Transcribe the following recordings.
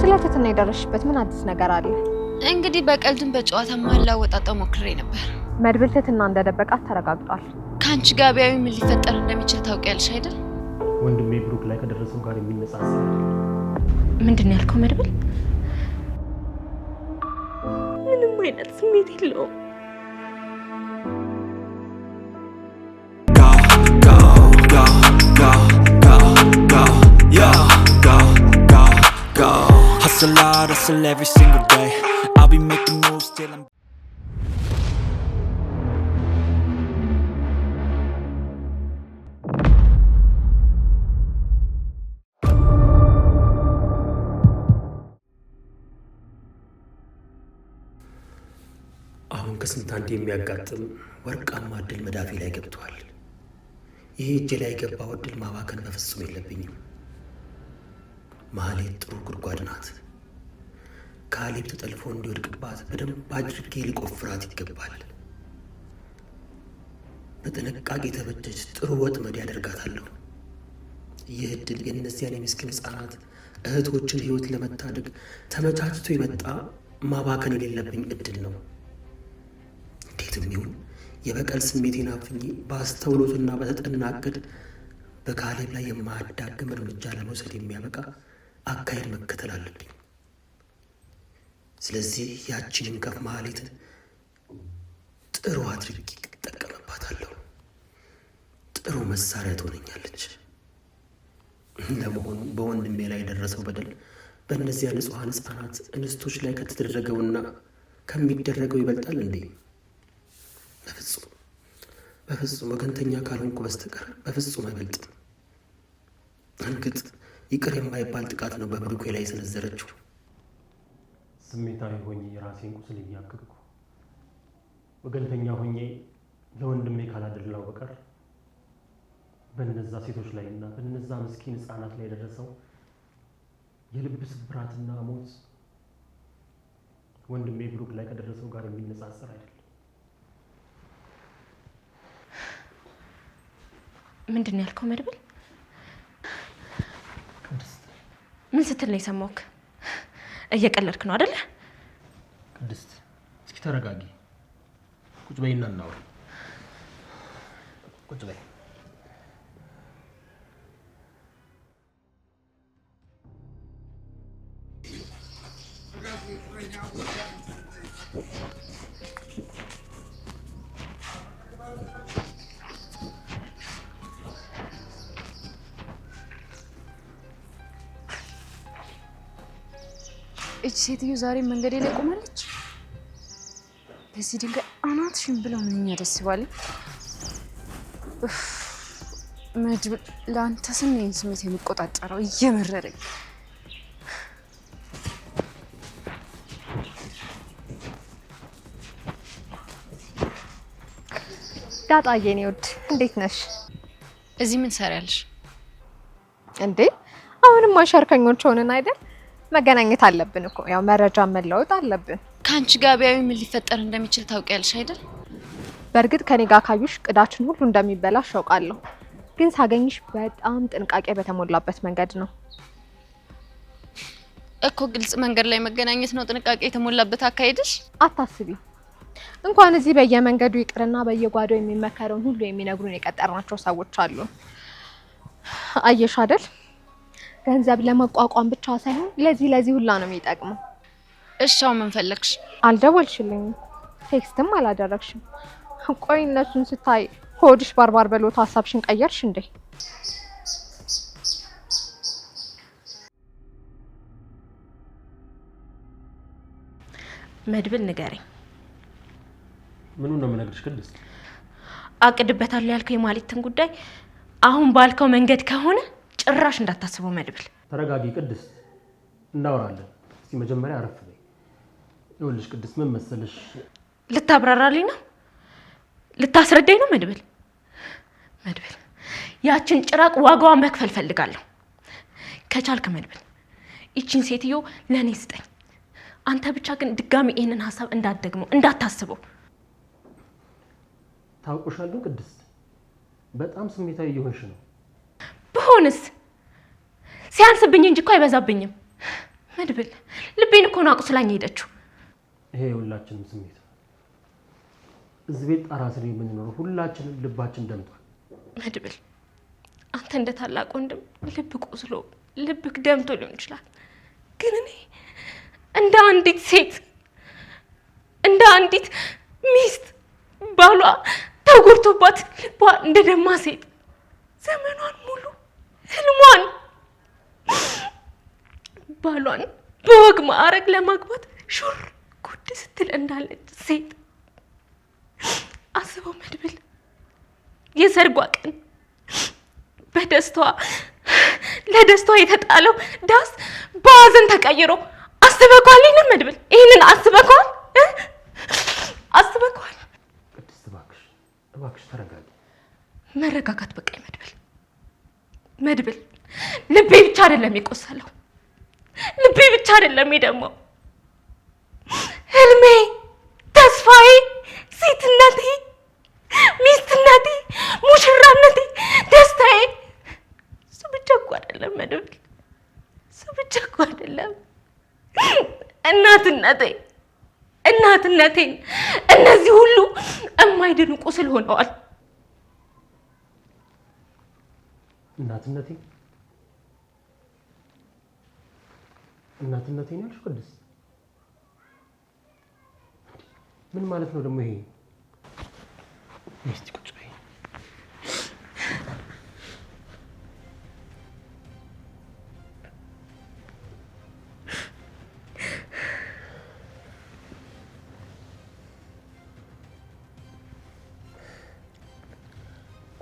ስለተተና የደረሽበት ምን አዲስ ነገር አለ? እንግዲህ በቀልድም በጨዋታ ማላወጣጣው ሞክሬ ነበር። መድብል ትትና እንደደበቃት ተረጋግጧል። ካንቺ ጋር ቢያዩ ምን ሊፈጠር እንደሚችል ታውቂያለሽ አይደል? ወንድሜ ብሩክ ላይ ከደረሰው ጋር የሚነጻጸር ምንድነው ያልከው መድብል? ምንም አይነት ስሜት የለውም። Hustle hard, hustle every single day. I'll be making moves till I'm አሁን ከስንት አንዴ የሚያጋጥም ወርቃማ እድል መዳፌ ላይ ገብቷል። ይሄ እጄ ላይ የገባው እድል ማባከን በፍጹም የለብኝም። ማህሌት ጥሩ ጉድጓድ ናት። ካሌብ ተጠልፎ እንዲወድቅባት በደንብ አድርጌ ሊቆፍራት ይገባል። በጥንቃቄ የተበጀች ጥሩ ወጥመድ ያደርጋታለሁ። ይህ እድል የእነዚያን የምስኪን ሕፃናት እህቶችን ሕይወት ለመታደግ ተመቻችቶ የመጣ ማባከን የሌለብኝ እድል ነው። እንዴትም ይሁን የበቀል ስሜቴን አፍኜ በአስተውሎትና በተጠና እቅድ በካሌብ ላይ የማያዳግም እርምጃ ለመውሰድ የሚያበቃ አካሄድ መከተል አለብኝ። ስለዚህ ያቺንን ከፍ ማህሌትን ጥሩ አድርጌ እጠቀምባታለሁ። ጥሩ መሳሪያ ትሆነኛለች። ለመሆኑ በወንድሜ ላይ የደረሰው በደል በእነዚያ ንጹሐን ሕፃናት እንስቶች ላይ ከተደረገውና ከሚደረገው ይበልጣል እንዴ? በፍጹም ወገንተኛ ካልሆንኩ በስተቀር በፍጹም አይበልጥም። እንግጥ ይቅር የማይባል ጥቃት ነው በብሩኬ ላይ የሰነዘረችው። ስሜታዊ ሆኜ የራሴን ቁስል እያከክኩ ወገንተኛ ሆኜ ለወንድሜ ካላደላው በቀር በእነዛ ሴቶች ላይና በእነዛ ምስኪን ሕፃናት ላይ የደረሰው የልብ ስብራትና ሞት ወንድሜ ብሩክ ላይ ከደረሰው ጋር የሚነጻጸር አይደለም። ምንድን ነው ያልከው መድብል? ምን ስትል ነው የሰማሁህ? እየቀለድክ ነው አይደለ? ቅድስት እስኪ ተረጋጊ። ቁጭ በይና እናውራ። ቁጭ በይ። እቺ ሴትዮ ዛሬ መንገዴ ላይ ቆማለች። በዚህ ድንጋይ አናትሽን ብለው ምንኛ ደስ ይላል። መድብል ለአንተ ስሜን ስሜት የሚቆጣጠረው እየመረረኝ። ዳጣዬ የኔ ውድ እንዴት ነሽ? እዚህ ምን ሰሪያለሽ እንዴ? አሁንም አሻርከኞች ሆነን አይደል? መገናኘት አለብን እኮ ያው መረጃ መለወጥ አለብን። ካንቺ ጋር ቢያዩ ምን ሊፈጠር እንደሚችል ታውቂያለሽ አይደል? በእርግጥ ከኔ ጋር ካዩሽ ቅዳችን ሁሉ እንደሚበላሽ አውቃለሁ። ግን ሳገኝሽ በጣም ጥንቃቄ በተሞላበት መንገድ ነው እኮ። ግልጽ መንገድ ላይ መገናኘት ነው ጥንቃቄ የተሞላበት አካሄድሽ? አታስቢ። እንኳን እዚህ በየመንገዱ ይቅርና በየጓዳው የሚመከረውን ሁሉ የሚነግሩን የቀጠርናቸው ሰዎች አሉ። አየሽ አይደል? ገንዘብ ለመቋቋም ብቻ ሳይሆን ለዚህ ሁላ ነው የሚጠቅመው። እሻው ምን ፈለግሽ? አልደወልሽልኝም፣ ቴክስትም አላደረግሽም። ቆይ እነሱን ስታይ ሆድሽ ባርባር በሎት ሀሳብሽን ቀየርሽ እንዴ? መድብል ንገረኝ። ምኑን ነው የምነግርሽ ቅድስት? አቅድበታለሁ ያልከው የማለትን ጉዳይ አሁን ባልከው መንገድ ከሆነ ጭራሽ እንዳታስበው መድብል። ተረጋጊ ቅድስት፣ እናወራለን። እስቲ መጀመሪያ አረፍ በይ። ይኸውልሽ ቅድስት ምን መሰለሽ፣ ልታብራራልኝ ነው? ልታስረዳኝ ነው መድብል? መድብል ያችን ጭራቅ ዋጋዋን መክፈል ፈልጋለሁ። ከቻልክ መድብል ይቺን ሴትዮ ለኔ ስጠኝ። አንተ ብቻ ግን ድጋሚ ይሄንን ሐሳብ እንዳትደግመው እንዳታስበው። ታውቁሻለሁ ቅድስት፣ በጣም ስሜታዊ እየሆንሽ ነው። በሆነስ ሲያንስብኝ እንጂ እኮ አይበዛብኝም። መድብል ልቤን እኮ ነው አቁስላኝ ሄደችው። ይሄ ሁላችንም ስሜት እዚህ ቤት ጣራ ስር የምንኖረው ሁላችንም ልባችን ደምቷል። መድብል አንተ እንደ ታላቅ ወንድም ልብ ቆስሎ ልብክ ደምቶ ሊሆን ይችላል። ግን እኔ እንደ አንዲት ሴት እንደ አንዲት ሚስት ባሏ ተጎድቶባት ልቧ እንደ ደማ ሴት ዘመኗን ሙሉ ህልሟን ባሏን በወግ ማዕረግ ለማግባት ሹር ጉድ ስትል እንዳለች ሴት አስበው መድብል። የሰርጓ ቀን ለደስታዋ የተጣለው ዳስ በሀዘን ተቀይሮ አስበኳል። ይህንን መድብል ይህንን አስበኳል። ቅድስት እባክሽ ተረጋጊ። መረጋጋት በቃኝ መድብል። ልቤ ብቻ አይደለም የቆሰለው፣ ልቤ ብቻ አይደለም የደማው፣ ህልሜ፣ ተስፋዬ፣ ሴትነቴ፣ ሚስትነቴ፣ ሙሽራነቴ፣ ደስታዬ እሱ ብቻ እኮ አይደለም መድብል፣ እሱ ብቻ እኮ አይደለም እናትነቴን እነዚህ ሁሉ የማይድኑ ቁስል ሆነዋል። እናትነቴ ነው ያልሽው ቅድስት? ምን ማለት ነው ደግሞ ይሄ? እስቲ ቁጭ በይ።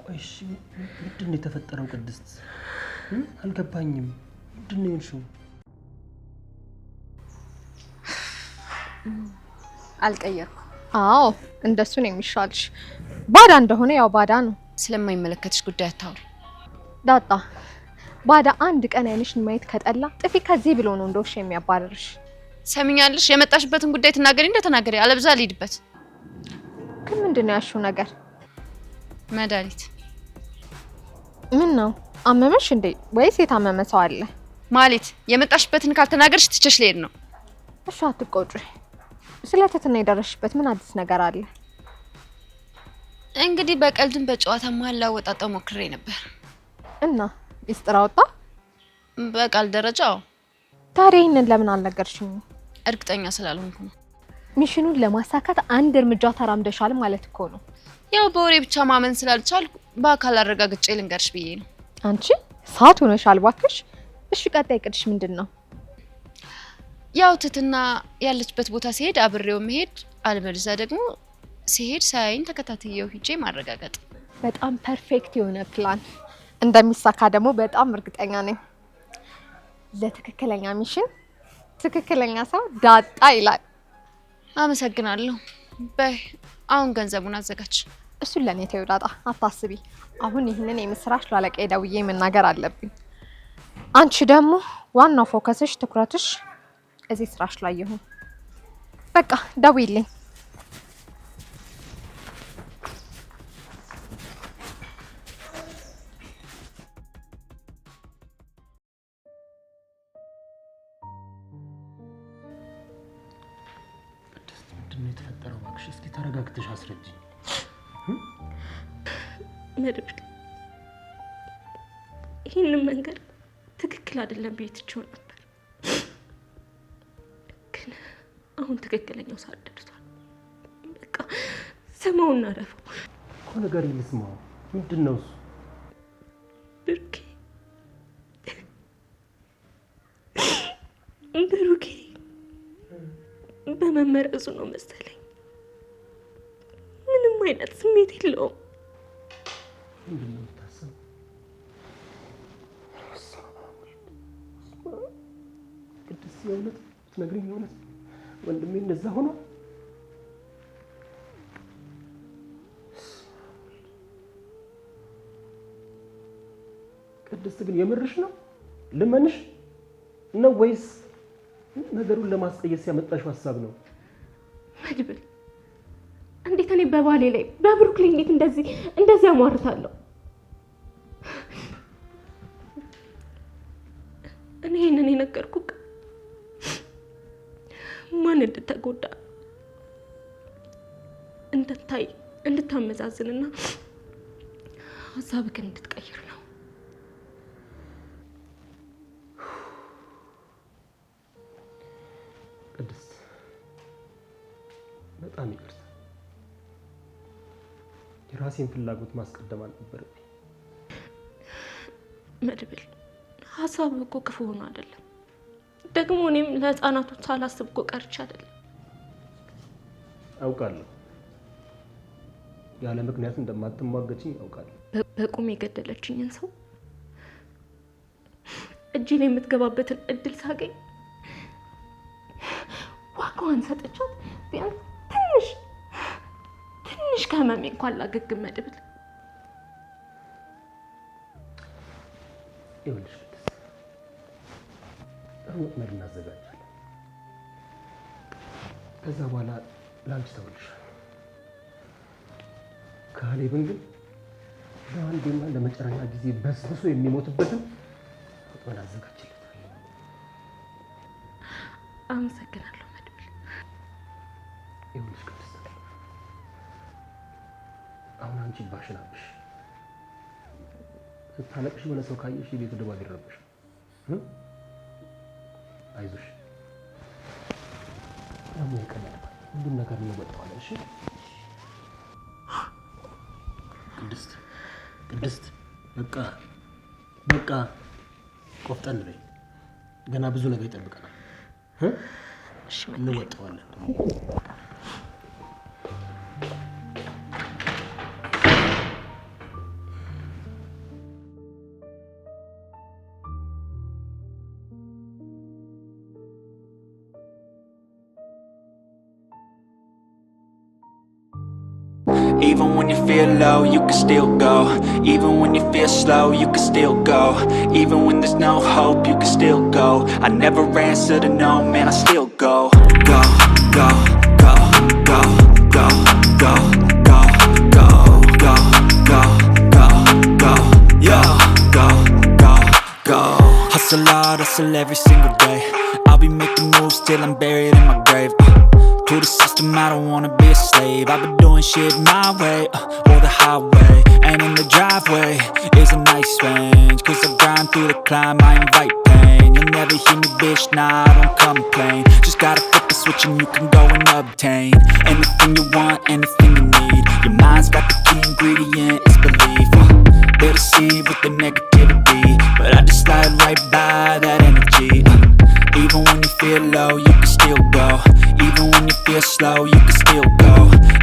ቆይ እሺ ምንድን ነው የተፈጠረው ቅድስት? አልገባኝም። ምንድን ነው ያልሽው? አልቀየርኩም። አዎ እንደሱ ነው የሚሻልሽ። ባዳ እንደሆነ ያው ባዳ ነው። ስለማይመለከትሽ ጉዳይ አታውሪ ዳጣ። ባዳ አንድ ቀን አይንሽን ማየት ከጠላ ጥፊ ከዚህ ብሎ ነው እንደውሽ የሚያባርርሽ። ሰሚኛለሽ? የመጣሽበትን ጉዳይ ተናገሪ እንደተናገሪ፣ አለብዛ ልሂድበት። ግን ምንድነው ያልሽው ነገር? መድኃኒት። ምን ነው አመመሽ እንዴ? ወይስ የታመመ ሰው አለ? ማለት የመጣሽበትን ካልተናገርሽ ትቸሽ ልሄድ ነው። እሺ አትቆጪ። ስለተትና የደረሽበት ምን አዲስ ነገር አለ? እንግዲህ በቀልድም በጨዋታ መሀል ላወጣጣው ሞክሬ ነበር እና ሚስጥር አወጣ? በቃል ደረጃው። ታዲያ ይሄንን ለምን አልነገርሽኝ? እርግጠኛ ስላልሆንኩ ነው። ሚሽኑን ለማሳካት አንድ እርምጃ ተራምደሻል ማለት እኮ ነው። ያው በወሬ ብቻ ማመን ስላልቻልኩ በአካል አረጋግጬ ልንገርሽ ብዬ ነው። አንቺ ሳት ሆነሻል እባክሽ። እሺ ቀጣይ እቅድሽ ምንድን ነው? ያው ትትና ያለችበት ቦታ ሲሄድ አብሬው መሄድ፣ አልበለዚያ ደግሞ ሲሄድ ሳይን ተከታትየው ሂጄ ማረጋገጥ። በጣም ፐርፌክት የሆነ ፕላን እንደሚሳካ ደግሞ በጣም እርግጠኛ ነኝ። ለትክክለኛ ሚሽን ትክክለኛ ሰው ዳጣ ይላል። አመሰግናለሁ። በይ አሁን ገንዘቡን አዘጋጅ። እሱን ለኔ ተይው ዳጣ፣ አታስቢ። አሁን ይህንን የምስራች ላለቃዬ ደውዬ መናገር አለብኝ። አንቺ ደግሞ ዋናው ፎከስሽ ትኩረትሽ እዚህ ስራሽ ላይ ይሁን። በቃ ደውይልኝ። ምንድን ነው የተፈጠረው? እባክሽ እስኪ ተረጋግተሽ አስረጅኝ። መድብል ይህንን መንገድ ትክክል አይደለም ብዬ ትቼው ነበር፣ ግን አሁን ትክክለኛው ሰዓት ደርሷል። በቃ ስማውና ረፈው እኮ ነገር ልስማው። ምንድን ነው እሱ? ብሩኬ በመመረዙ ነው መሰለኝ ምንም አይነት ስሜት የለውም። ምንድን ነው የምታስበው? ቅድስት የእውነት ትነግሪኝ? የእውነት ወንድሜ እንደዛ ሆኖ? ቅድስት ግን የምርሽ ነው? ልመንሽ ነው ወይስ ነገሩን ለማስቀየስ ያመጣሽው ሀሳብ ነው? መድብል እንዴት እኔ በባሌ ላይ በብሩክ ላይ እንዴት እንደዚህ አሟርታለሁ? እኔ ይሄንን የነገርኩህ ምን እንደተጎዳ እንድታይ እንድታመዛዝንና ሀሳብህን እንድትቀይር ነው። ቅድስት በጣም ይቅርታ። የራሴን ፍላጎት ማስቀደም አልነበረብኝ። መድብል ሀሳብህ እኮ ክፉ ሆኖ አይደለም። ደግሞ እኔም ለህፃናቶች ሳላስብ እኮ ቀርቼ አይደለም። አውቃለሁ ያለ ምክንያት እንደማትሟገችኝ አውቃለሁ። በቁም የገደለችኝን ሰው እጄ ላይ የምትገባበትን እድል ሳገኝ ዋጋዋን ሰጥቻት ቢያንስ ትንሽ ከህመሜ እንኳን ላገግም መድብል። ይኸውልሽ ጥሩ ወጥመድ እናዘጋጃለን። ከዛ በኋላ ለአንቺ ተውልሻለሁ። ካሌብን ግን ለአንዴና ለመጨረሻ ጊዜ በስብሶ የሚሞትበትን ወጥመድ አዘጋጅለታል። አመሰግናለሁ መድብል። ይኸውልሽ ቅድስት አሁን አንቺ ባሽናብሽ ስታለቅሽ የሆነ ሰው ካየሽ የቤቱ ድባብ ይረብሽ። አይዞሽ ደግሞ ይቀላል። ሁሉም ነገር እንወጣዋለን። እሺ ቅድስት በቃ ቆፍጠን በይ። ገና ብዙ ነገር ይጠብቀናል። እሺ እንወጣዋለን። Even when you feel low, you can still go. Even when you feel slow, you can still go. Even when there's no hope, you can still go. I never answer to no, man, I still go. Go, go, go, go, go, go, go, go, go, go, go, go, yeah, go, go, go. Hustle hard, hustle every single day. I'll be making moves till I'm buried in my grave. To the system, I don't wanna be a slave. I've been doing shit my way, or the highway. And in the driveway is a nice range. Cause I grind through the climb, I invite pain. You'll never hear me, bitch, nah, I don't complain. Just gotta flip the switch and you can go and obtain anything you want, anything you need. Your mind's got the key ingredient, it's belief. They'll deceive with the negativity, but I just slide right by that energy. Even when you feel low, you can still go. Even when you feel slow, you can still go.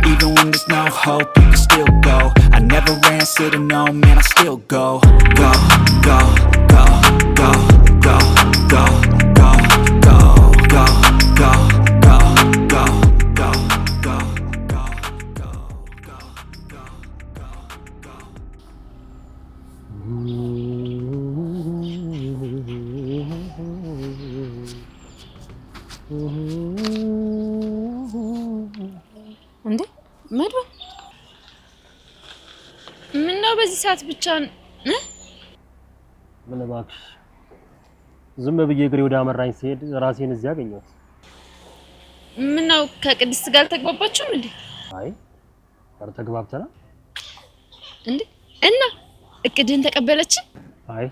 Even when there's no hope, you can still go. I never answer to no, man, I still go. Go, go, go, go, go, go, go, go, go, go, go, go, go, go, go, go, go, go, go. እንዴ መድብል ምነው በዚህ ሰዓት ብቻ ምን እባክሽ ዝም ብዬ እግሬ ወደ አመራኝ ሲሄድ ራሴን እዚህ አገኘሁት። ምነው ከቅድስት ጋር ተግባባችሁም እንዴ? አይ አረ ተግባብተናል እንዴ እና እቅድህን ተቀበለች? አይ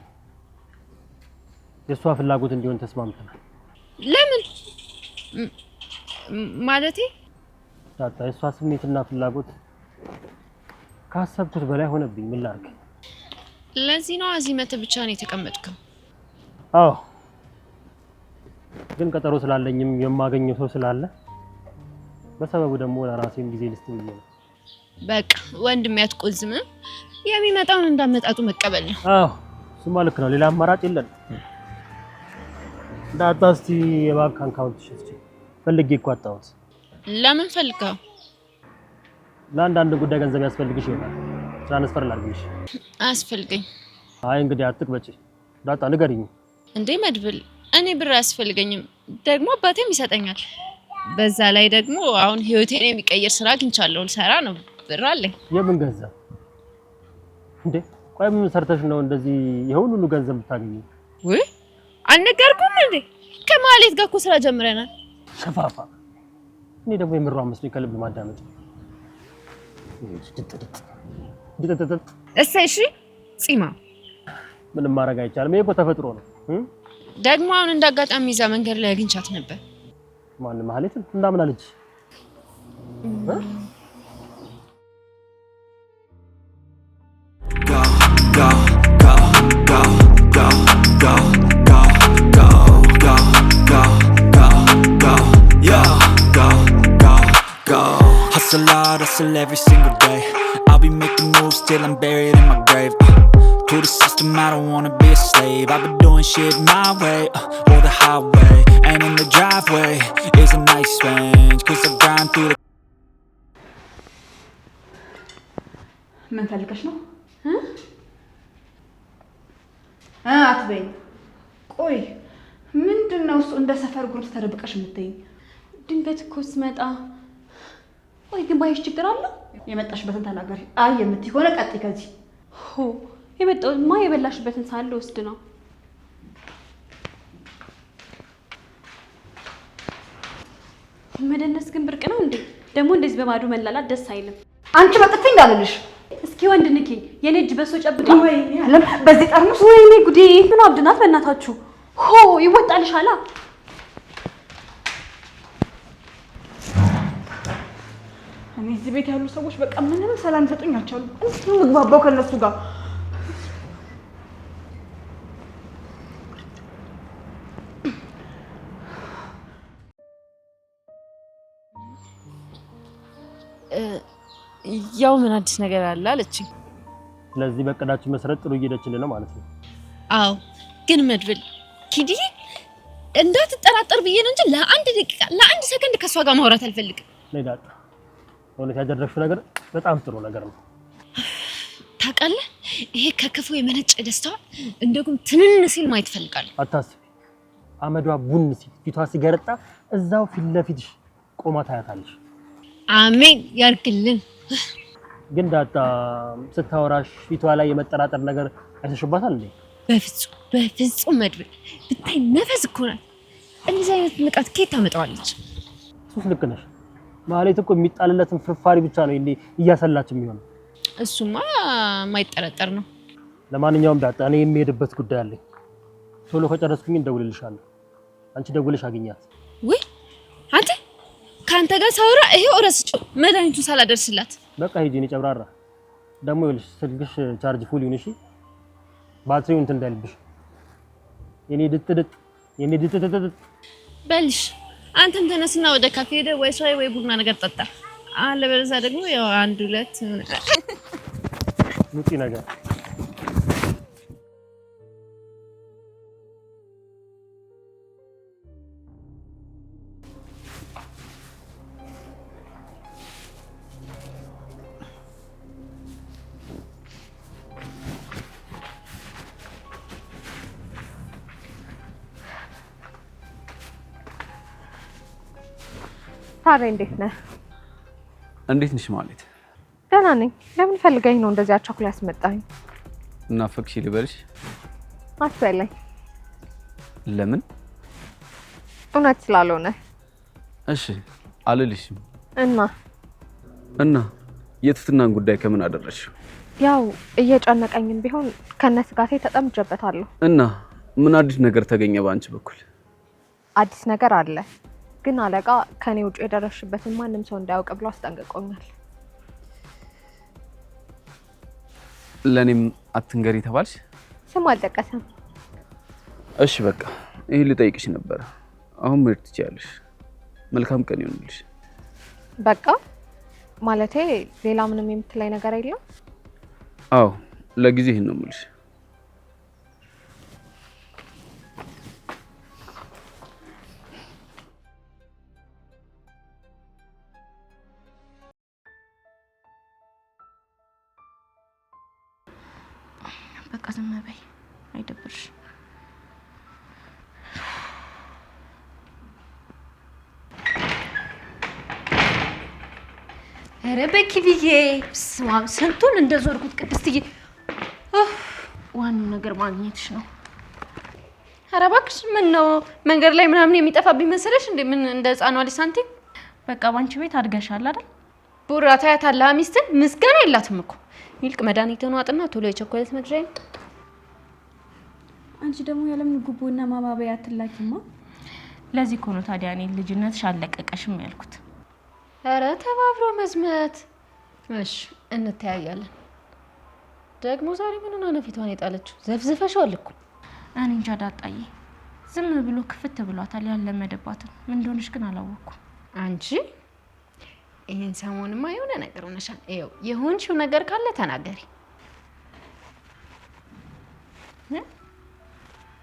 የሷ ፍላጎት እንዲሆን ተስማምተናል። ለምን ማለቴ? ታታ የሷ ስሜትና ፍላጎት ካሰብኩት በላይ ሆነብኝ። ምን ላድርግ? ለዚህ ነው አዚመተ ብቻ ነው የተቀመጥከው? አዎ ግን ቀጠሮ ስላለኝም የማገኘው ሰው ስላለ በሰበቡ ደግሞ ለራሴም ጊዜ ልስጥ ብዬ ነው። በቃ ወንድም ያትቆዝም የሚመጣውን እንዳመጣጡ መቀበል ነው። አዎ እሱማ ልክ ነው። ሌላ አማራጭ የለም። ዳታስቲ የባንክ አካውንት ሽፍት ፈልጌ እኮ አጣሁት። ለምን ፈልገው? ለአንዳንድ ጉዳይ ገንዘብ ያስፈልግሽ ይሆናል። ትራንስፈር ላድርግልሽ? አያስፈልገኝ። አይ እንግዲህ አትቅበጪ። ዳታ ንገሪኝ። እንዴ መድብል እኔ ብር አያስፈልገኝም፣ ደግሞ አባቴም ይሰጠኛል። በዛ ላይ ደግሞ አሁን ህይወቴን የሚቀይር ስራ አግኝቻለሁ፣ ልሰራ ነው። ብር አለኝ። የምን ገንዘብ እንዴ? ቆይ ምን ሰርተሽ ነው እንደዚህ የሁሉ ሁሉ ገንዘብ የምታገኚው? ወይ አልነገርኩም እንዴ? ከማለት ጋር እኮ ስራ ጀምረናል። ሸፋፋ እኔ ደግሞ የምሯን መስሎኝ ከልብ ማዳመጥ እሺ ጺማ ምንም ማድረግ አይቻልም። ይሄ እኮ ተፈጥሮ ነው። ደግሞ አሁን እንዳጋጣሚ ይዛ መንገድ ላይ አግኝቻት ነበር። ማን ማለት እንዳምን አለች? Go, go, go, go, go, go, go, go, go, go, go, go, yo, go, go, go. Hustle hard, hustle every single day. I'll be making moves till I'm buried in my grave. To the system, I don't wanna be a slave. I've been doing shit my way, or the highway. And in the driveway is a nice range, 'cause I grind through the... ምን ፈልገሽ ነው? አትበይ። ቆይ ምንድነው እሱ እንደ ሰፈር ጉርስ ተደብቀሽ የምትይኝ? ድንገት እኮ ስመጣ። ቆይ ግን ባይሽ ችግር አለው? የመጣሽበትን ተናገሪ። አይ የምትይ ሆነ ቀጥይ ከዚህ። ሆ የመጣውማ የበላሽበትን ሳለ ወስድ ነው። መደነስ ግን ብርቅ ነው እንዴ? ደግሞ እንደዚህ በባዶ መላላት ደስ አይልም። አንቺ በጥፊ እንዳልልሽ። እስኪ ወንድ ንኪ። የኔ እጅ በሶ ጨብጣ። ወይ ያለም በዚህ ጠርሙስ። ወይኔ ጉዴ! ምን አብድናት በእናታችሁ። ሆ ይወጣልሻላ። እኔ እዚህ ቤት ያሉ ሰዎች በቃ ምንም ሰላም ሰጡኝ አልቻሉም። እንዴት ነው ምግባባው ከነሱ ጋር? ያው ምን አዲስ ነገር አለ አለችኝ። ስለዚህ በቀዳችን መሰረት ጥሩ እየሄደችልን ነው ማለት ነው። አዎ ግን መድብል ኪዲ እንዳትጠራጠር ብዬ ነው እንጂ ለአንድ ደቂቃ ለአንድ ሰከንድ ከሷ ጋር ማውራት አልፈልግም። ነዳጣ እውነት ያደረግሽው ነገር በጣም ጥሩ ነገር ነው። ታውቃለህ፣ ይሄ ከክፉ የመነጨ ደስታዋ እንደጉም ትንን ሲል ማየት ፈልጋለሁ። አታስቢ፣ አመዷ ቡን ሲል ፊቷ ሲገረጣ እዛው ፊት ለፊትሽ ቆማ ታያታለሽ። አሜን ያርግልን። ግን ዳጣ ስታወራሽ ፊቷ ላይ የመጠራጠር ነገር አይተሽባታል እንዴ? በፍጹም መድብል ብታይ ነፈስ እኮ ናት። እንደዚህ አይነት ንቃት ከየት ታመጣዋለች? እሱስ ልክ ነሽ። ማለት እኮ የሚጣልለትን ፍርፋሪ ብቻ ነው እንዴ እያሰላች የሚሆነው። እሱማ ማይጠረጠር ነው። ለማንኛውም ዳጣ እኔ የሚሄድበት ጉዳይ አለኝ። ቶሎ ከጨረስኩኝ እንደውልልሻለሁ። አንቺ ደውልሽ አግኛት። ወይ አንተ ካንተ ጋር ሳወራ ይሄው ረስቼው መድኃኒቱን ሳላደርስላት በቃ ሂጂ። እኔ ጨብራራ ደግሞ ይኸውልሽ ስልክሽ ቻርጅ ፉል ይሁን እሺ። ባትሪው እንትን እንዳይልብሽ። የኔ ድጥድጥ በልሽ። አንተም ተነስና ወደ ካፌ ሄደህ ወይ ሻይ ወይ ቡና ነገር ጠጣ። አለበለዚያ ደግሞ ያው አንድ ሁለት ሙጪ ነገር ታሬ እንዴት ነህ? እንዴት ነሽ ማለት? ደህና ነኝ። ለምን ፈልገኝ ነው እንደዚህ አቻኩላ ያስመጣኝ? እናፈቅሽ ልበልሽ? አትበለኝ። ለምን? እውነት ስላልሆነ። እሺ አልልሽም። እና የትትናን ጉዳይ ከምን አደረሽ? ያው እየጨነቀኝም ቢሆን ከነስጋቴ ተጠምጀበታለሁ። እና ምን አዲስ ነገር ተገኘ ባንቺ በኩል? አዲስ ነገር አለ፣ ግን አለቃ ከኔ ውጭ የደረሽበትን ማንም ሰው እንዳያውቅ ብሎ አስጠንቅቆኛል። ለኔም አትንገሪ ተባልሽ? ስም አልጠቀሰም። እሺ በቃ ይሄ ልጠይቅሽ ነበር። አሁን መሄድ ትችያለሽ። መልካም ቀን ይሁንልሽ። በቃ ማለቴ ሌላ ምንም የምትለኝ ነገር የለም? አዎ ለጊዜ ይሄን ነው የምልሽ። በቃ ዝም በይ፣ አይደብርሽ። ኧረ በኪብዬ ስማ፣ ስንቱን እንደዞርኩት ቅድስትዬ። ዋናው ነገር ማግኘትሽ ነው። ኧረ እባክሽ ምን ነው መንገድ ላይ ምናምን የሚጠፋብኝ መሰለሽ እንዴ? ምን እንደ ህፃኗ ልጅ ሳንቲም በቃ ባንቺ ቤት አድገሻል አይደል? ቡራ ታያታለህ ሚስትን ምስጋና የላትም እኮ ይልቅ መድኃኒቱን ዋጥና ቶሎ የቸኮሌት መግዣ አንቺ ደግሞ ያለምን ጉቦና ማባበያ አትላኪማ ለዚህ እኮ ነው ታዲያ እኔ ልጅነትሽ አለቀቀሽም ያልኩት ኧረ ተባብሮ መዝመት እሺ እንተያያለን ደግሞ ዛሬ ምን ሆነ ነፊቷን የጣለችው ዘፍዝፈሽዋል እኮ እኔ እንጃ ዳጣዬ ዝም ብሎ ክፍት ብሏታል ያለመደባትን ምን እንደሆነሽ ግን አላወኩም አንቺ ይሄን ሰሞንማ የሆነ ነገር ሆነሻል ይኸው የሆንሽው ነገር ካለ ተናገሪ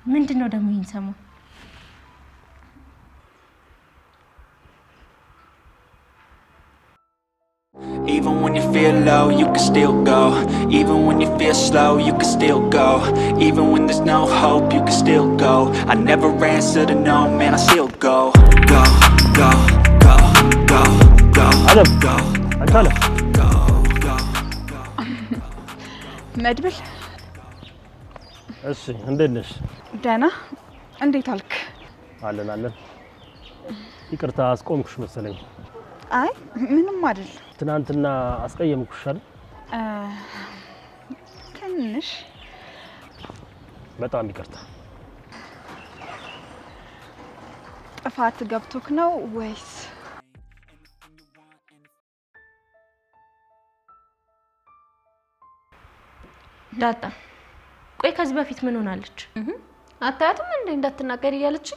ምንድነው ደግሞ ይሄን ሰሞን Even when you feel low, you can still go. Even when you feel slow, you can still go. Even when there's no hope, you can still go. I never answer to no, man, I still go. Go, go, go, go, go, go, go, go. መድብል እሺ እንዴት ነሽ? ደህና እንዴት አልክ? አለን ይቅርታ አስቆምኩሽ መሰለኝ። አይ ምንም አይደል። ትናንትና አስቀየምኩሽ አይደል? ትንሽ በጣም ይቅርታ። ጥፋት ገብቶክ ነው ወይስ? ዳጣ ቆይ ከዚህ በፊት ምን ሆናለች? አታያትም እንዴ እንዳትናገር እያለች?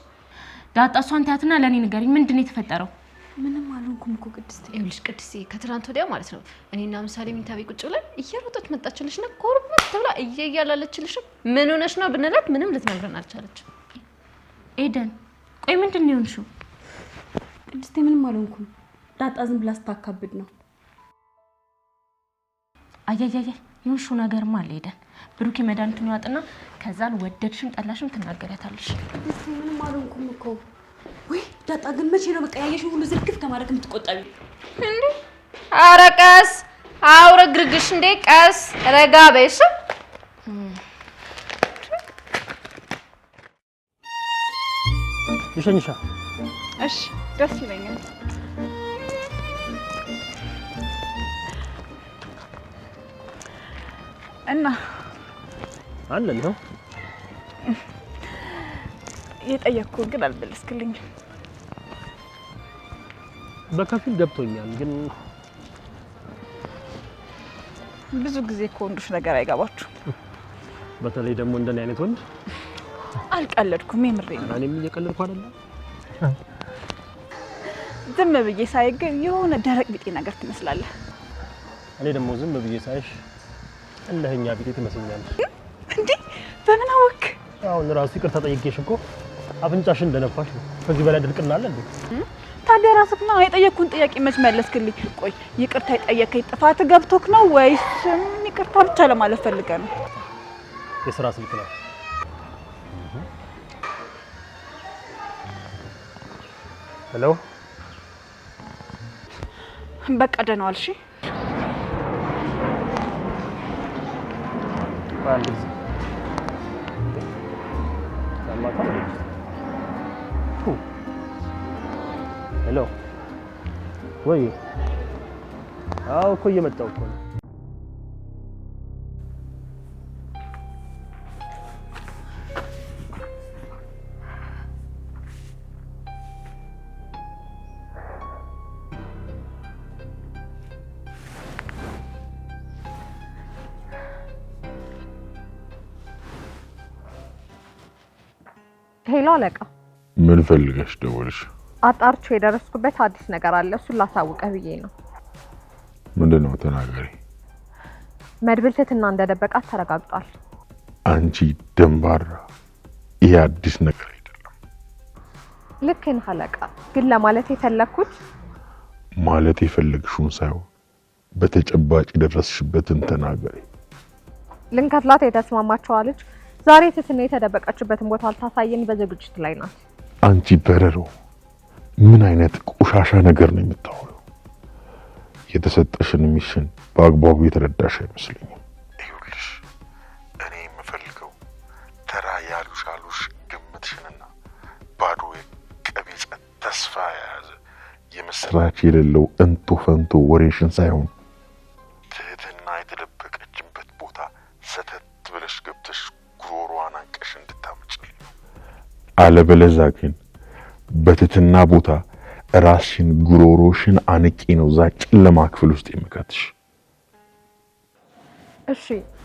ዳጣ እሷን ታያትና ለኔ ንገሪኝ ምንድነው የተፈጠረው? ምንም አልሆንኩም እኮ ቅድስት ይኸውልሽ ቅድስት ከትናንት ወዲያ ማለት ነው እኔና ምሳሌ ሚታቢ ቁጭ ብለን እየሮጠች መጣችልሽ ነው ኮርበት ተብላ እያያላለችልሽ ምን ሆነሽ ነው ብንላት ምንም ልትነግረን አልቻለች ኤደን ቆይ ምንድነው የሆንሽው? ቅድስት ምንም አልሆንኩም ዳጣ ዝም ብላ ስታካብድ ነው አያያያ የሆንሽው ነገርማ አለ ኤደን ብሩክ መድኃኒቱን ያወጣና ከዛን ወደድሽም ጠላሽም ትናገሪያታለሽ ቅድስት ምንም አልሆንኩም እኮ ወይ ዳጣ ግን መቼ ነው በቃ ያየሽው ሁሉ ዝርግፍ ከማድረግ የምትቆጣቢ እንዴ አረቀስ አውረግርግሽ እንዴ ቀስ ረጋ በይሽ ይሸኝሻ እሺ ደስ ይለኛል። እና አለን ነው የጠየቅኩህ ግን አልመለስክልኝም። በከፊል ገብቶኛል ግን ብዙ ጊዜ እኮ ወንዶች ነገር አይገባችሁ። በተለይ ደግሞ እንደኔ አይነት ወንድ አልቀለድኩም የምሬን ነው። እኔም እየቀለድኩ አይደለም። ዝም ብዬ ሳይ ግን የሆነ ደረቅ ቢጤ ነገር ትመስላለህ። እኔ ደግሞ ዝም ብዬ ሳይሽ እንደኛ ቢጤ ትመስኛለሽ። እንዴ በምን አወክ? አሁን ራሱ ይቅርታ ጠይቄሽ እኮ አፍንጫሽን እንደነፋሽ ነው። ከዚህ በላይ ድርቅና አለ እንዴ? ታዲያ ራስህ ነው የጠየቅኩን ጥያቄ መች መለስክልኝ? ቆይ ይቅርታ የጠየቀኝ ጥፋት ገብቶክ ነው ወይስ ይቅርታ ብቻ ለማለት ፈልገህ ነው? የሥራ ስልክ ነው። ሄሎ በቃ ደህና ዋል። እሺ ባንዲዝ ሰማታ ሄሎ ወይ አው እኮ እየመጣሁ እኮ ነው። ሄሎ አለቃ፣ ምን ፈልገሽ ደወልሽ? አጣርቼ የደረስኩበት አዲስ ነገር አለ። እሱን ላሳውቅህ ብዬ ነው። ምንድነው? ተናገሪ። መድብል ትትና እንደደበቃት ተረጋግጧል። አንቺ ደንባራ፣ ይሄ አዲስ ነገር አይደለም። ልክ ነህ አለቃ፣ ግን ለማለት የፈለኩት ማለት የፈለግሽውን ሳይሆን በተጨባጭ የደረስሽበትን ተናገሪ። ልንከፍላት የተስማማችው ልጅ ዛሬ ትትና የተደበቀችበትን ቦታ አልታሳየን በዝግጅት ላይ ናት። አንቺ በረሮ፣ ምን አይነት ቆሻሻ ነገር ነው የምታወሪው? የተሰጠሽን ሚሽን በአግባቡ የተረዳሽ አይመስለኝም። ይኸውልሽ፣ እኔ የምፈልገው ተራ ያሉሽ ግምትሽንና ባዶ የቀቢጸ ተስፋ የያዘ የምስራች የሌለው እንቶ ፈንቶ ወሬሽን ሳይሆን ትህትና የተደበቀችበት ቦታ ሰተት ብለሽ ገብተሽ ጉሮሮዋን አንቀሽ እንድታመጭልኝ ነው። አለበለዚያ ግን በትህትና ቦታ ራስሽን ጉሮሮሽን አንቄ ነው እዛ ጨለማ ክፍል ውስጥ የምከትሽ።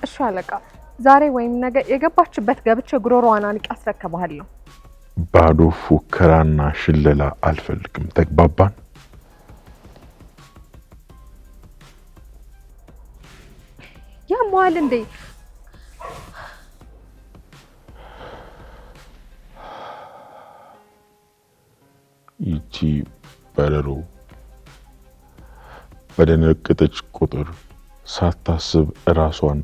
እሺ አለቃ፣ ዛሬ ወይም ነገ የገባችበት ገብቼ ጉሮሮዋን አንቄ አስረክብሃለሁ። ባዶ ፉከራና ሽለላ አልፈልግም። ተግባባን? ያሟል እንዴ? ይቺ በረሮ በደነገጠች ቁጥር ሳታስብ ራሷን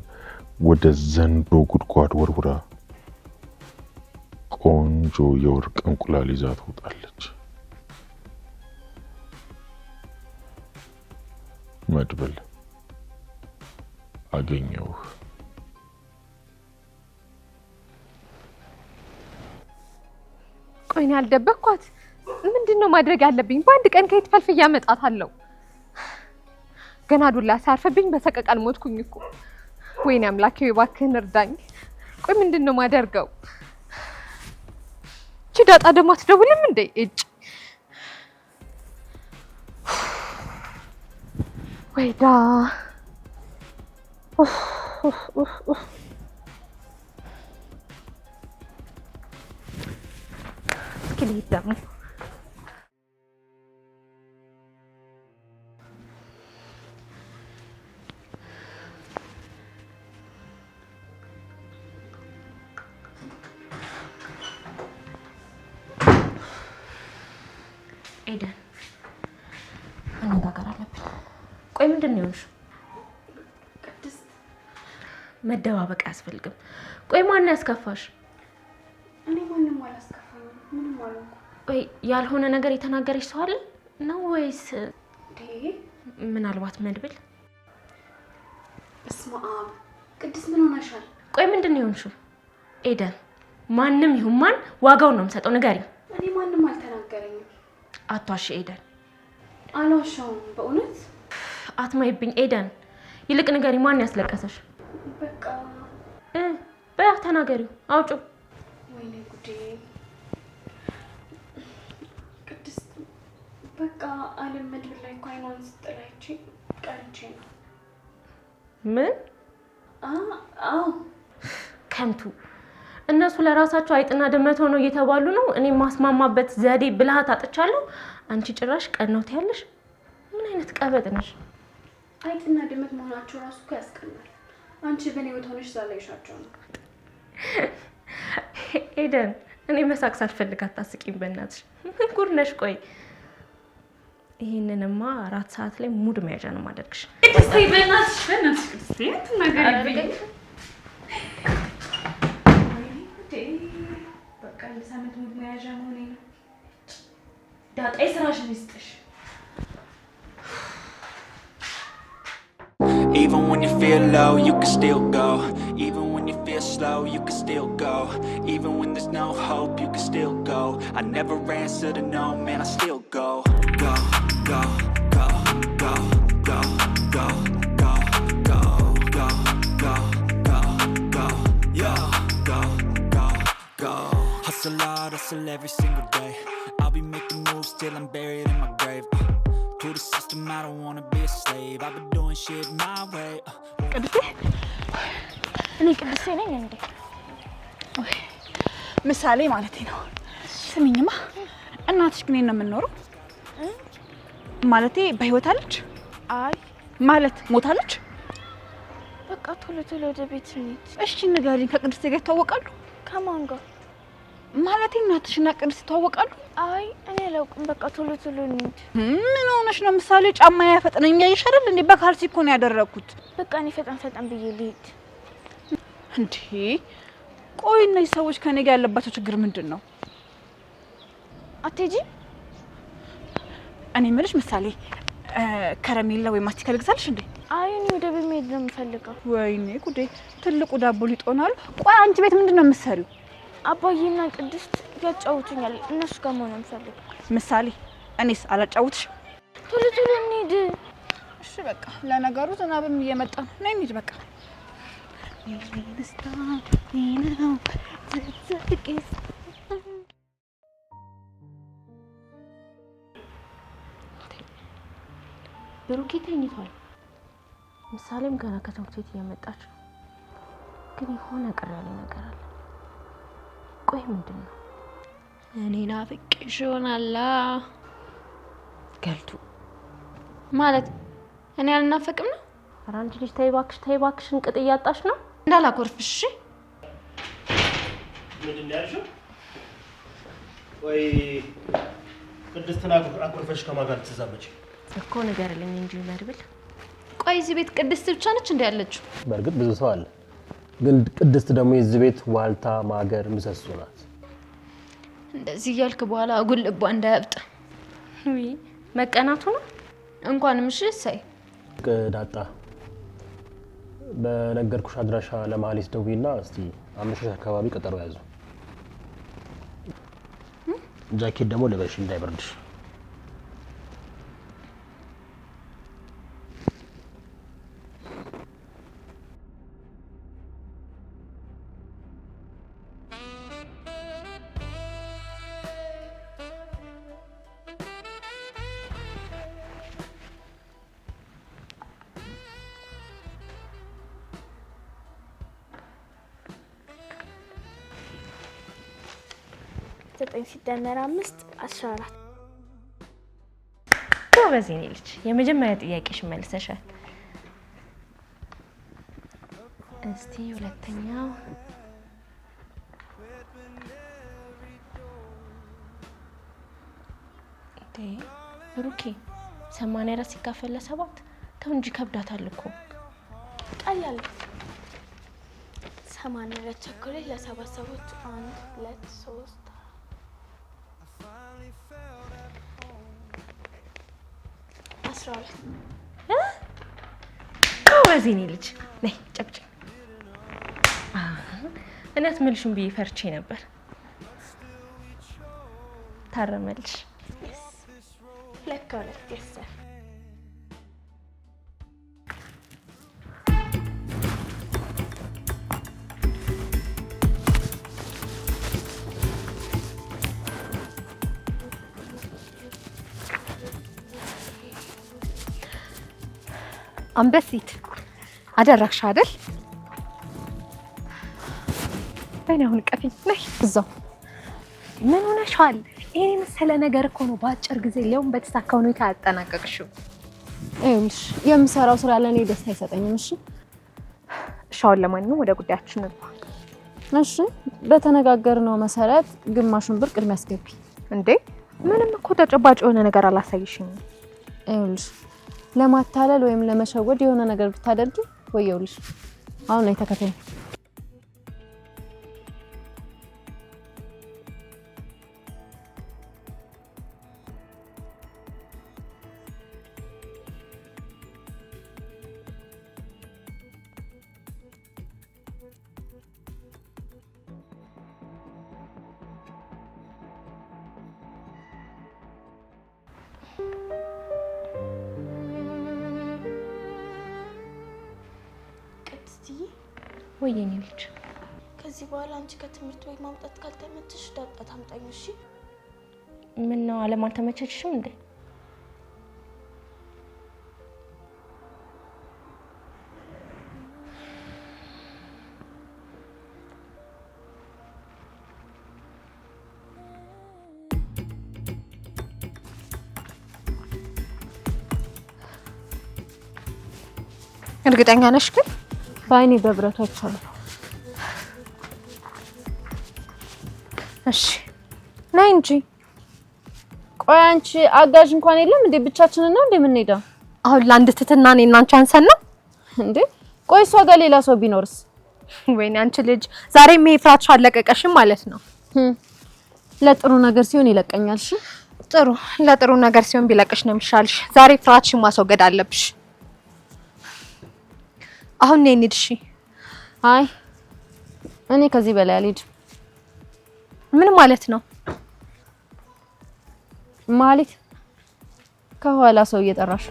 ወደ ዘንዶ ጉድጓድ ወርውራ ቆንጆ የወርቅ እንቁላል ይዛ ትወጣለች። መድብል አገኘሁህ። ቆይ እኔ አልደበቅኳት። ምንድነው ማድረግ ያለብኝ? በአንድ ቀን ከየት ፈልፍዬ አመጣታለሁ? ገና ዱላ ሳርፍብኝ በሰቀቀን ሞትኩኝ እኮ። ወይኔ አምላኬ እባክህን እርዳኝ። ቆይ ምንድነው ማደርገው? እቺ ዳጣ ደግሞ አትደውልም እንዴ? እጭ ወይዳ እስኪ ልሂድ ደግሞ። ኤደን መነጋገር አለብን። ቆይ ምንድን ነው የሆንሽው? ቅድስት መደባበቅ አያስፈልግም። ቆይ ማን ያስከፋሽ? እኔ ማንንም አላስከፋኝም። ምንም አልሆንኩም። ቆይ ያልሆነ ነገር የተናገረሽ ሰው አለ ነው ወይስ ምናልባት መድብል? በስመ አብ ቅድስት ምን ሆነሻል? ቆይ ምንድን ነው የሆንሽው? ኤደን ማንም ይሁን ማን ዋጋውን ነው የምሰጠው። ንገሪኝ። እኔ ማንም አልተናገረኝም። አትዋሺ ኤደን። አልዋሻውም በእውነት። አትማይብኝ ኤደን። ይልቅ ንገሪኝ፣ ማን ያስለቀሰሽ? በቃ በያ ተናገሪው፣ አውጪው። ወይኔ ጉዴ ቅድስት። በቃ አለም መድብል ላይ እኮ አይኗን ስጥላይቼ ቀርቼ ነው። ምን? አዎ ከንቱ። እነሱ ለራሳቸው አይጥና ድመት ሆነው እየተባሉ ነው። እኔ ማስማማበት ዘዴ ብልሃት አጥቻለሁ። አንቺ ጭራሽ ቀነውት ያለሽ። ምን አይነት ቀበጥ ነሽ? አይጥና ድመት መሆናቸው ራሱ እኮ ያስቀናል። አንቺ በኔ ወት ሆነሽ ዛላይሻቸው ነው። ኤደን እኔ መሳቅ ሳልፈልግ አታስቂኝ በእናትሽ። ምን ጉድ ነሽ? ቆይ ይሄንንማ 4 ሰዓት ላይ ሙድ መያዣ ነው ማደርግሽ። ቅድስት በእናትሽ ቅድስት ትናገሪብኝ። በቃ ለሳምንት ሙድ መያዣ መሆኔ ነው። ዳጣይ ስራሽን ይስጥሽ። Even when you feel low, you can still go. Even when you feel slow, you can still go. Even when there's no hope, you can still go. I never answer to no, man, I still go. Go, go, go, go, go, go, go, go, go, go, go, go, yo, go, go, go. Hustle hard, hustle every single day. I'll be making moves till I'm buried in my grave. To the system, I don't wanna be a slave. I've been doing shit my way. ቅድስቴ እኔ ቅድስቴ ነኝ እንዴ? ምሳሌ ማለት ነው። ስሚኝማ እናትሽ ግን ነው የምንኖረው ማለቴ በህይወት አለች? አይ ማለት ሞታለች? በቃ ቶሎ ቶሎ ወደ ቤት እንሂድ። እሺ ንገሪኝ፣ ከቅድስቴ ጋር ይተዋወቃሉ? ከማን ጋር? ማለቴ እናትሽና ቅድስት ይተዋወቃሉ? አይ እኔ አላውቅም። በቃ ቶሎ ቶሎ እንሂድ። ምን ሆነሽ ነው? ምሳሌ ጫማ ያፈጥነኝ ያይሻል እንዴ? በካልሲ እኮ ነው ያደረኩት። በቃ እኔ ፈጠን ብዬ ልሂድ። እንዴ ቆይ እነዚህ ሰዎች ከኔ ጋር ያለባቸው ችግር ምንድን ነው? አትሄጂም? እኔ የምልሽ ምሳሌ ከረሜላ ወይ ማስቲካ ልግዛልሽ እንዴ? አይ እኔ ወደ ቤት መሄድ ነው የምፈልገው። ወይኔ ጉዴ፣ ትልቁ ዳቦ ሊጦናል። ቆይ አንቺ ቤት ምንድን ነው የምትሰሪው? አባዬና ቅድስት ያጫውቱኛል። እነሱ ጋር መሆን ነው የምፈልገው። ምሳሌ እኔስ አላጫውትሽ? ቶሎ እንሂድ። እሺ በቃ ለነገሩ ዝናብም እየመጣ ነው። ነይ እንሂድ በቃ። ብሩኬ ተኝቷል። ምሳሌም ገና ከትምህርት ቤት እየመጣች ነው። ግን የሆነ ቅር ያለ ነገር አለ። ቆይ ምንድን ነው? እኔ ናፍቄሽ ይሆናላ። ገልቱ ማለት እኔ አልናፈቅም ነው? ኧረ አንቺ ልጅ ተይ እባክሽ፣ እንቅጥ እያጣሽ ነው። እንዳላኮርፍሽ። ምንድን ነው ያልሽው? ወይ ቅድስትን አኮርፈሽ ከማን ጋር ትዛመጪ እኮ ንገርልኝ እንጂ መድብል። ቆይ እዚህ ቤት ቅድስት ብቻ ነች እንደ ያለችው? በእርግጥ ብዙ ሰው አለ፣ ግን ቅድስት ደግሞ የዚህ ቤት ዋልታ ማገር ምሰሶ ናት። እንደዚህ እያልክ በኋላ አጉል ልቧ እንዳያብጥ። ውይ መቀናቱ ነው። እንኳንም እሺ እሰይ። ዳጣ በነገርኩሽ አድራሻ ለማህሌት ደውይና እስቲ አምሽሽ አካባቢ ቀጠሮ ያዙ። ጃኬት ደግሞ ልበሽ እንዳይበርድሽ። ዘጠኝ ሲደመር 5 14 ጎበዝ የኔ ልጅ። የመጀመሪያ ጥያቄሽ መልሰሻል። እስቲ ሁለተኛው ብሩኬ 84 ሲካፈል ለ7 ተው እንጂ ከብዳታል እኮ። ቀላል 84 ቸኮሌት ለ7 ሰዎች 1 2 3 12 ጎበዝ የኔ ልጅ። ነይ ጨብጭ። እናት መልሽም ብዬ ፈርቼ ነበር። ታረመልሽ። ለካ 2 ይሰር አንበሲት አደረግሽ አይደል? በእኔ አሁን ቀፊኝ ነይ እዛው። ምን ሆነሻል? ይሄን መሰለ ነገር እኮ ነው በአጭር ጊዜ ሊያውም በተሳካ ሁኔታ ያጠናቀቅሽው። እሺ የምሰራው ስራ ለኔ ደስታ አይሰጠኝም። እሺ ሻውን ለማንኛውም ወደ ጉዳያችን ነው። እሺ በተነጋገርነው መሰረት ግማሹን ብር ቅድሚያ አስገቢ። እንዴ ምንም እኮ ተጨባጭ የሆነ ነገር አላሳይሽኝም። ይኸውልሽ ለማታለል ወይም ለመሸወድ የሆነ ነገር ብታደርጊ ወየውልሽ። አሁን ላይ ተከታታይ ወይኔ ልጅ ከዚህ በኋላ አንቺ ከትምህርት ቤት ማምጣት ካልተመቸሽ ዳጣ ታምጣኝ። እሺ ምን ነው አለም አልተመቸችሽም እንዴ? እርግጠኛ ነሽ ግን? በአይኔ በብረቱ አይቻለሁ። እሺ ነይ እንጂ። ቆይ አንቺ አጋዥ እንኳን የለም እንዴ? ብቻችንን ነው እንዴ የምንሄደው? አሁን ለአንድ ትትና እኔና አንቺ አንሰን ነው እንዴ? ቆይ እሷ ጋር ሌላ ሰው ቢኖርስ? ወይኔ አንቺ ልጅ ዛሬም ይሄ ፍራቻ አለቀቀሽም ማለት ነው። ለጥሩ ነገር ሲሆን ይለቀኛል። እሺ ጥሩ፣ ለጥሩ ነገር ሲሆን ቢለቅሽ ነው የሚሻልሽ። ዛሬ ፍራቻሽን ማስወገድ አለብሽ። አሁን ነይ እንሂድ። እሺ አይ እኔ ከዚህ በላይ አልሄድም። ምን ማለት ነው? ማለት ከኋላ ሰው እየጠራሽ